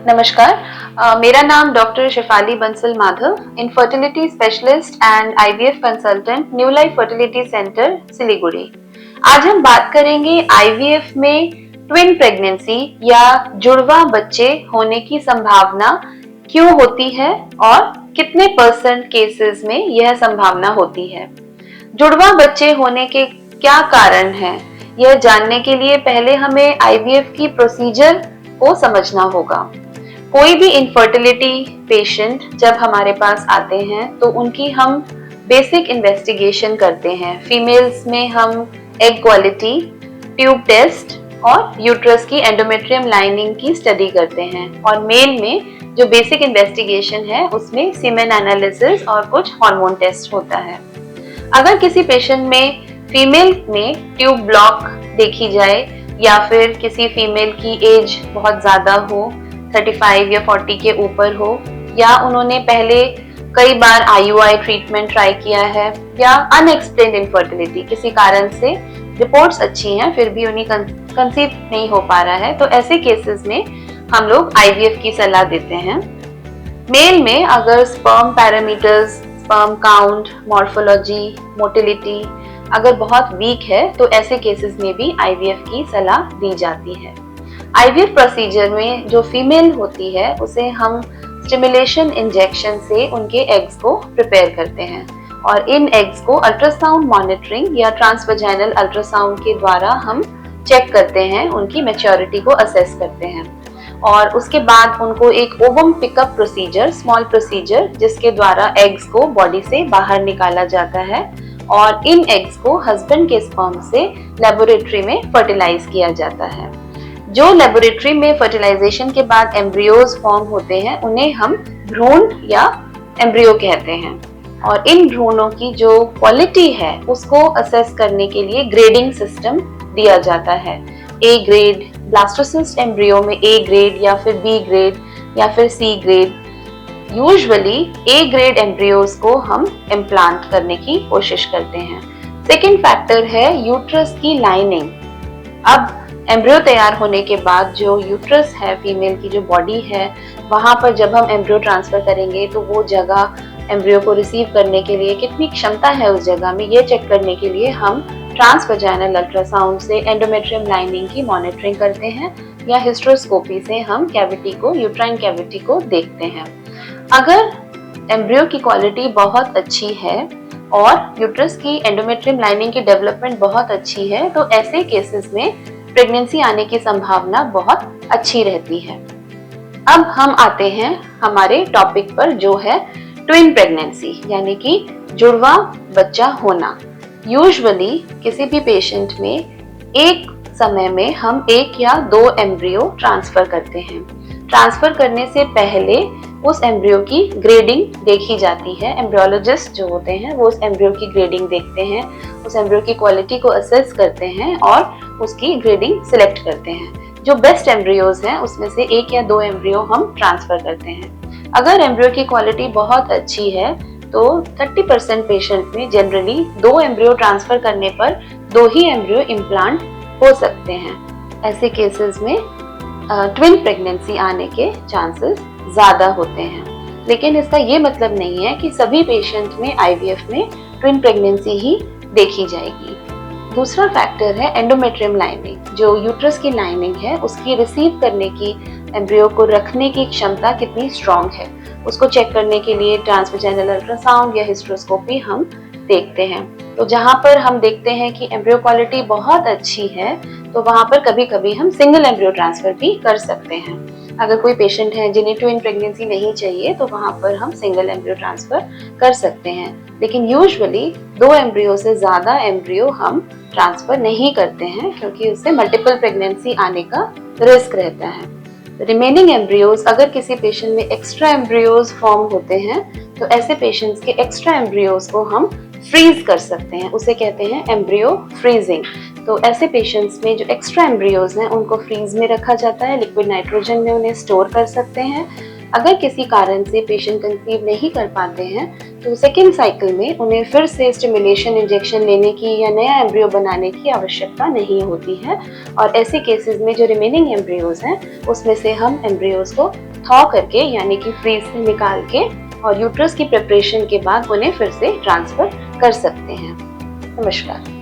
नमस्कार। मेरा नाम doctor Shefali Bansal Madhav, infertility specialist and IVF consultant, new life fertility centre, Siliguri. आज हम बात करेंगे आईवीएफ में ट्विन प्रेगनेंसी या जुड़वा बच्चे होने की संभावना क्यों होती है और कितने % केसेस में यह संभावना होती है। जुड़वा बच्चे होने के क्या कारण हैं, यह जानने के लिए पहले हमें आईवीएफ की प्रोसीजर को समझना होगा। कोई भी इनफर्टिलिटी पेशेंट जब हमारे पास आते हैं तो उनकी हम बेसिक इन्वेस्टिगेशन करते हैं। फीमेल्स में हम एग क्वालिटी, ट्यूब टेस्ट और यूट्रस की एंडोमेट्रियम लाइनिंग की स्टडी करते हैं, और मेल में जो बेसिक इन्वेस्टिगेशन है उसमें सीमेन एनालिसिस और कुछ हार्मोन टेस्ट होता है। अगर किसी पेशेंट में फीमेल में ट्यूब ब्लॉक देखी जाए या फिर किसी फीमेल की एज बहुत ज़्यादा हो, 35 या 40 के ऊपर हो, या उन्होंने पहले कई बार आईयूआई ट्रीटमेंट ट्राई किया है, या अनएक्सप्लेन्ड इनफर्टिलिटी किसी कारण से रिपोर्ट्स अच्छी हैं फिर भी उन्हें कंसीव नहीं हो पा रहा है, तो ऐसे केसेस में हम लोग आईवीएफ की सलाह देते हैं। मेल में अगर sperm parameters, sperm count, morphology, motility अगर बहुत वीक है तो ऐसे केसेस में भी आईवीएफ की सलाह दी जाती है। आईवीएफ प्रोसीजर में जो फीमेल होती है उसे हम स्टिमुलेशन इंजेक्शन से उनके एग्स को प्रिपेयर करते हैं, और इन एग्स को अल्ट्रासाउंड मॉनिटरिंग या ट्रांसवजाइनल अल्ट्रासाउंड के द्वारा हम चेक करते हैं, उनकी मैच्योरिटी को असेस करते हैं, और उसके बाद उनको एक ovum pickup procedure, small procedure, जिसके द्वारा एग्स को बॉडी से बाहर निकाला जाता है और इन एग्स को हस्बैंड के स्पर्म से लेबोरेटरी में फर्टिलाइज किया जाता है। जो लेबोरेटरी में फर्टिलाइजेशन के बाद एम्ब्रियोज फॉर्म होते हैं उन्हें हम भ्रूण या एम्ब्रियो कहते हैं, और इन भ्रूणों की जो क्वालिटी है उसको असेस करने के लिए ग्रेडिंग सिस्टम दिया जाता है। ए ग्रेड, ब्लास्टोसिस्ट एम्ब्रियो में ए ग्रेड या फिर बी ग्रेड या फिर C grade. Usually A grade embryos को हम इम्प्लांट करने की कोशिश करते हैं। सेकेंड फैक्टर है यूट्रस की लाइनिंग। अब एम्ब्रियो तैयार होने के बाद जो यूट्रस है, फीमेल की जो बॉडी है, वहाँ पर जब हम एम्ब्रियो ट्रांसफर करेंगे तो वो जगह एम्ब्रियो को रिसीव करने के लिए कितनी क्षमता है उस जगह में, ये चेक करने के लिए हम ट्रांसवजाइनल अल्ट्रासाउंड से एंडोमेट्रियम लाइनिंग की मॉनिटरिंग करते हैं, या हिस्ट्रोस्कोपी से हम कैविटी को, यूट्राइन कैविटी को देखते हैं। अगर एम्ब्रियो की क्वालिटी बहुत अच्छी है और यूट्रस की एंडोमेट्रियम लाइनिंग की डेवलपमेंट बहुत अच्छी है तो ऐसे केसेस में प्रेगनेंसी आने की संभावना बहुत अच्छी रहती है। अब हम आते हैं हमारे टॉपिक पर, जो है ट्विन प्रेगनेंसी, यानी कि जुड़वा बच्चा होना। यूजुअली किसी भी पेशेंट में एक समय में हम 1 या 2 एम्ब्रियो ट्रांसफर करते हैं। ट्रांसफर करने से पहले उस एम्ब्रियो की ग्रेडिंग देखी जाती है। एम्ब्रियोलॉजिस्ट जो होते हैं वो उस एम्ब्रियो की ग्रेडिंग देखते हैं, उस एम्ब्रियो की क्वालिटी को असेस करते हैं और उसकी ग्रेडिंग सिलेक्ट करते हैं। जो बेस्ट एम्ब्रियोज हैं उसमें से 1 या 2 एम्ब्रियो हम ट्रांसफर करते हैं। अगर एम्ब्रियो की क्वालिटी बहुत अच्छी है तो 30% पेशेंट में जनरली 2 एम्ब्रियो ट्रांसफर करने पर 2 ही एम्ब्रियो इम्प्लांट हो सकते हैं। ऐसे केसेस में ट्विन प्रेगनेंसी आने के चांसेस ज़्यादा होते हैं, लेकिन इसका ये मतलब नहीं है कि सभी पेशेंट में आईवीएफ में ट्विन प्रेगनेंसी ही देखी जाएगी। दूसरा फैक्टर है एंडोमेट्रियम लाइनिंग। जो यूट्रस की लाइनिंग है उसकी रिसीव करने की, एम्ब्रियो को रखने की क्षमता कितनी स्ट्रॉन्ग है, उसको चेक करने के लिए ट्रांसवजाइनल अल्ट्रासाउंड या हिस्ट्रोस्कोपी हम देखते हैं। तो जहाँ पर हम देखते हैं कि एम्ब्रियो क्वालिटी बहुत अच्छी है तो वहाँ पर कभी कभी हम सिंगल एम्ब्रियो ट्रांसफर भी कर सकते हैं। अगर कोई पेशेंट है जिन्हें ट्विन प्रेगनेंसी नहीं चाहिए तो वहाँ पर हम सिंगल एम्ब्रियो ट्रांसफर कर सकते हैं, लेकिन यूजुअली 2 एम्ब्रियो से ज़्यादा एम्ब्रियो हम ट्रांसफर नहीं करते हैं क्योंकि उससे मल्टीपल प्रेगनेंसी आने का रिस्क रहता है। रिमेनिंग एम्ब्रियोज, अगर किसी पेशेंट में एक्स्ट्रा एम्ब्रियोज फॉर्म होते हैं तो ऐसे पेशेंट्स के एक्स्ट्रा एम्ब्रियोज को हम फ्रीज कर सकते हैं, उसे कहते हैं एम्ब्रियो फ्रीजिंग। तो ऐसे पेशेंट्स में जो एक्स्ट्रा एम्ब्रियोज हैं उनको फ्रीज में रखा जाता है, लिक्विड नाइट्रोजन में उन्हें स्टोर कर सकते हैं। अगर किसी कारण से पेशेंट कंसीव नहीं कर पाते हैं तो सेकेंड साइकिल में उन्हें फिर से स्टिमुलेशन इंजेक्शन लेने की या नया एम्ब्रियो बनाने की आवश्यकता नहीं होती है, और ऐसे केसेस में जो रिमेनिंग एम्ब्रियोज हैं उसमें से हम एम्ब्रियोज को थॉ करके यानी कि फ्रीज से निकाल के और यूट्रस की प्रिपरेशन के बाद उन्हें फिर से ट्रांसफर कर सकते हैं। नमस्कार।